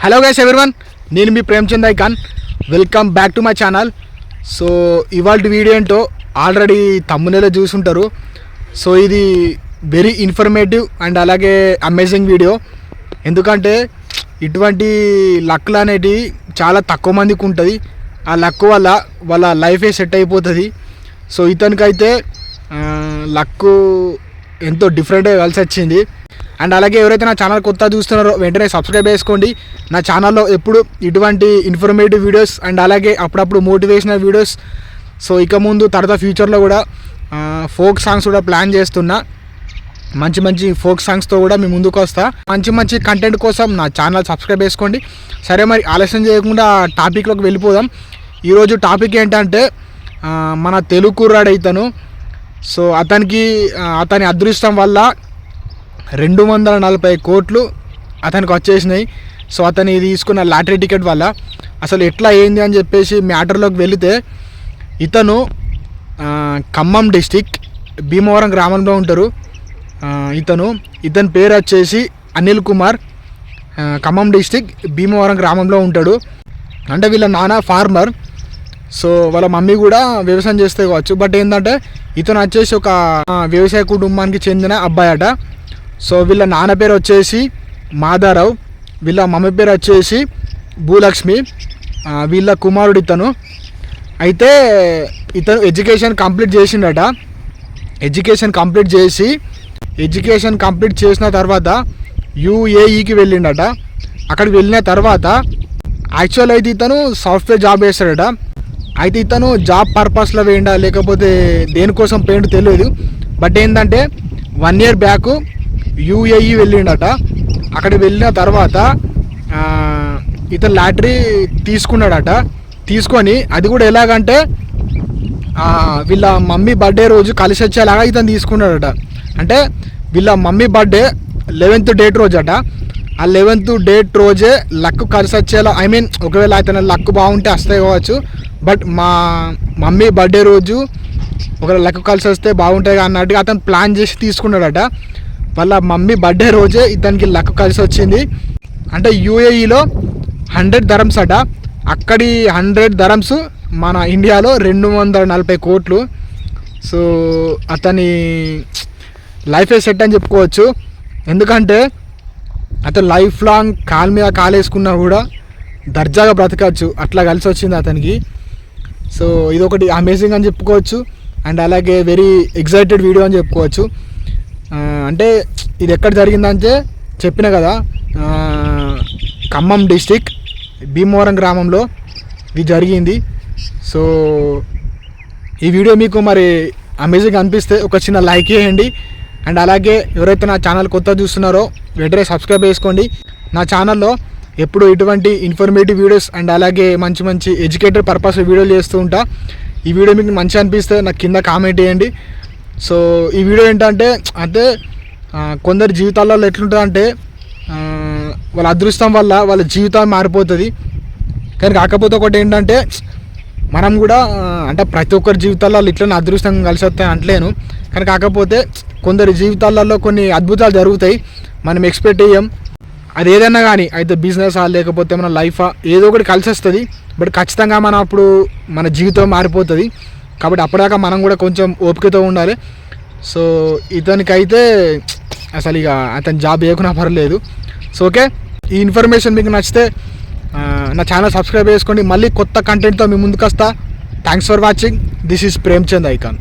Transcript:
Hello guys everyone, నేను మీ Premchand icon. Welcome back to my channel. So ఇవాళ video ఏంటో ఆల్రెడీ తమ్మునేలో చూసుంటారు. సో ఇది వెరీ ఇన్ఫర్మేటివ్ అండ్ అలాగే అమేజింగ్ వీడియో. ఎందుకంటే ఇటువంటి లక్లు అనేటివి చాలా తక్కువ మందికి ఉంటుంది. ఆ లక్ వల్ల వాళ్ళ లైఫే సెట్ అయిపోతుంది. సో ఇతనికైతే లక్ ఎంతో డిఫరెంట్గా కలిసి వచ్చింది. అండ్ అలాగే ఎవరైతే నా ఛానల్ కొత్త చూస్తున్నారో వెంటనే సబ్స్క్రైబ్ చేసుకోండి. నా ఛానల్లో ఎప్పుడు ఇటువంటి ఇన్ఫర్మేటివ్ వీడియోస్ అండ్ అలాగే అప్పుడప్పుడు మోటివేషనల్ వీడియోస్. సో ఇక ముందు తర్వాత ఫ్యూచర్లో కూడా ఫోక్ సాంగ్స్ కూడా ప్లాన్ చేస్తున్నా. మంచి మంచి ఫోక్ సాంగ్స్తో కూడా మీ ముందుకు వస్తా. మంచి మంచి కంటెంట్ కోసం నా ఛానల్ సబ్స్క్రైబ్ చేసుకోండి. సరే, మరి ఆలస్యం చేయకుండా టాపిక్లోకి వెళ్ళిపోదాం. ఈరోజు టాపిక్ ఏంటంటే మన తెలుగు కుర్రాడు ఇతను. సో అతని అదృష్టం వల్ల 240 కోట్లు అతనికి వచ్చేసినాయి. సో అతని తీసుకున్న లాటరీ టికెట్ వల్ల అసలు ఎట్లా అయింది అని చెప్పేసి మ్యాటర్లోకి వెళితే, ఇతను ఖమ్మం డిస్టిక్ భీమవరం గ్రామంలో ఉంటారు. ఇతని పేరు వచ్చేసి అనిల్ కుమార్. ఖమ్మం డిస్టిక్ భీమవరం గ్రామంలో ఉంటాడు. అంటే వీళ్ళ నాన్న ఫార్మర్. సో వాళ్ళ మమ్మీ కూడా వ్యవసాయం చేస్తే కావచ్చు. బట్ ఏంటంటే ఇతను వచ్చేసి ఒక వ్యవసాయ కుటుంబానికి చెందిన అబ్బాయి అట. సో వీళ్ళ నాన్న పేరు వచ్చేసి మాధారావు, వీళ్ళ మమ్మీ పేరు వచ్చేసి భూలక్ష్మి. వీళ్ళ కుమారుడు ఇతను. అయితే ఇతను ఎడ్యుకేషన్ కంప్లీట్ చేసిండట. ఎడ్యుకేషన్ కంప్లీట్ చేసిన తర్వాత యూఏఈకి వెళ్ళిండట. అక్కడికి వెళ్ళిన తర్వాత యాక్చువల్ అయితే ఇతను సాఫ్ట్వేర్ జాబ్ చేస్తాడట. అయితే ఇతను జాబ్ పర్పస్లో వేయండా లేకపోతే దేనికోసం పోయిండో తెలియదు. బట్ ఏంటంటే 1 year బ్యాక్ యూఏఈ వెళ్ళిండట. అక్కడికి వెళ్ళిన తర్వాత ఇతను లాటరీ తీసుకున్నాడట. తీసుకొని అది కూడా ఎలాగంటే వీళ్ళ మమ్మీ బర్త్డే రోజు కలిసి వచ్చేలాగా ఇతను తీసుకున్నాడట. అంటే వీళ్ళ మమ్మీ బర్త్డే 11th date రోజు అట. ఆ 11th date రోజే లక్ కలిసి వచ్చేలా, ఒకవేళ అతను లక్ బాగుంటే వస్తాయి కావచ్చు. బట్ మా మమ్మీ బర్త్డే రోజు ఒకవేళ లక్ కలిసి వస్తే బాగుంటాయి అన్నట్టుగా అతను ప్లాన్ చేసి తీసుకున్నాడట. వాళ్ళ మమ్మీ బర్త్డే రోజే ఇతనికి లక్ కలిసి వచ్చింది. అంటే యూఏఈలో 100 dirhams అట. అక్కడి 100 dirhams మన ఇండియాలో 240 కోట్లు. సో అతని లైఫే సెట్ అని చెప్పుకోవచ్చు. ఎందుకంటే అతను లైఫ్ లాంగ్ కాలు మీద కాలేసుకున్నా కూడా దర్జాగా బ్రతకచ్చు, అట్లా కలిసి వచ్చింది అతనికి. సో ఇదొకటి అమేజింగ్ అని చెప్పుకోవచ్చు. అండ్ అలాగే వెరీ ఎక్సైటెడ్ వీడియో అని చెప్పుకోవచ్చు. అంటే ఇది ఎక్కడ జరిగిందంటే చెప్పిన కదా, ఖమ్మం డిస్టిక్ భీమవరం గ్రామంలో ఇది జరిగింది. సో ఈ వీడియో మీకు మరి అమేజింగ్ అనిపిస్తే ఒక చిన్న లైక్ చేయండి. అండ్ అలాగే ఎవరైతే నా ఛానల్ కొత్త చూస్తున్నారో వెంటనే సబ్స్క్రైబ్ చేసుకోండి. నా ఛానల్లో ఎప్పుడు ఇటువంటి ఇన్ఫర్మేటివ్ వీడియోస్ అండ్ అలాగే మంచి మంచి ఎడ్యుకేటెడ్ పర్పస్ వీడియోలు చేస్తూ ఉంటా. ఈ వీడియో మీకు మంచిగా అనిపిస్తే నాకు కింద కామెంట్ చేయండి. సో ఈ వీడియో ఏంటంటే కొందరి జీవితాలలో ఎట్లుంటుందంటే వాళ్ళ అదృష్టం వల్ల వాళ్ళ జీవితం మారిపోతుంది. కానీ కాకపోతే ఒకటి ఏంటంటే మనం కూడా అంటే ప్రతి ఒక్కరి జీవితాల్లో ఇట్లనే అదృష్టం కలిసి వస్తాయి అంటలేను. కానీ కాకపోతే కొందరి జీవితాలలో కొన్ని అద్భుతాలు జరుగుతాయి, మనం ఎక్స్పెక్ట్ చేయం. అది ఏదైనా కానీ అయితే బిజినెస్ లేకపోతే మన లైఫా ఏదో ఒకటి కలిసి వస్తుంది. బట్ ఖచ్చితంగా మనం అప్పుడు మన జీవితం మారిపోతుంది. కాబట్టి అప్పటిదాకా మనం కూడా కొంచెం ఓపికతో ఉండాలి. సో ఇతనికైతే అసలు ఇక అతని జాబ్ చేయకున్నా పర్లేదు. సో ఓకే, ఈ ఇన్ఫర్మేషన్ మీకు నచ్చితే నా ఛానల్ సబ్స్క్రైబ్ చేసుకోండి. మళ్ళీ కొత్త కంటెంట్తో మీ ముందుకు వస్తా. Thanks for watching. This is Premchand icon.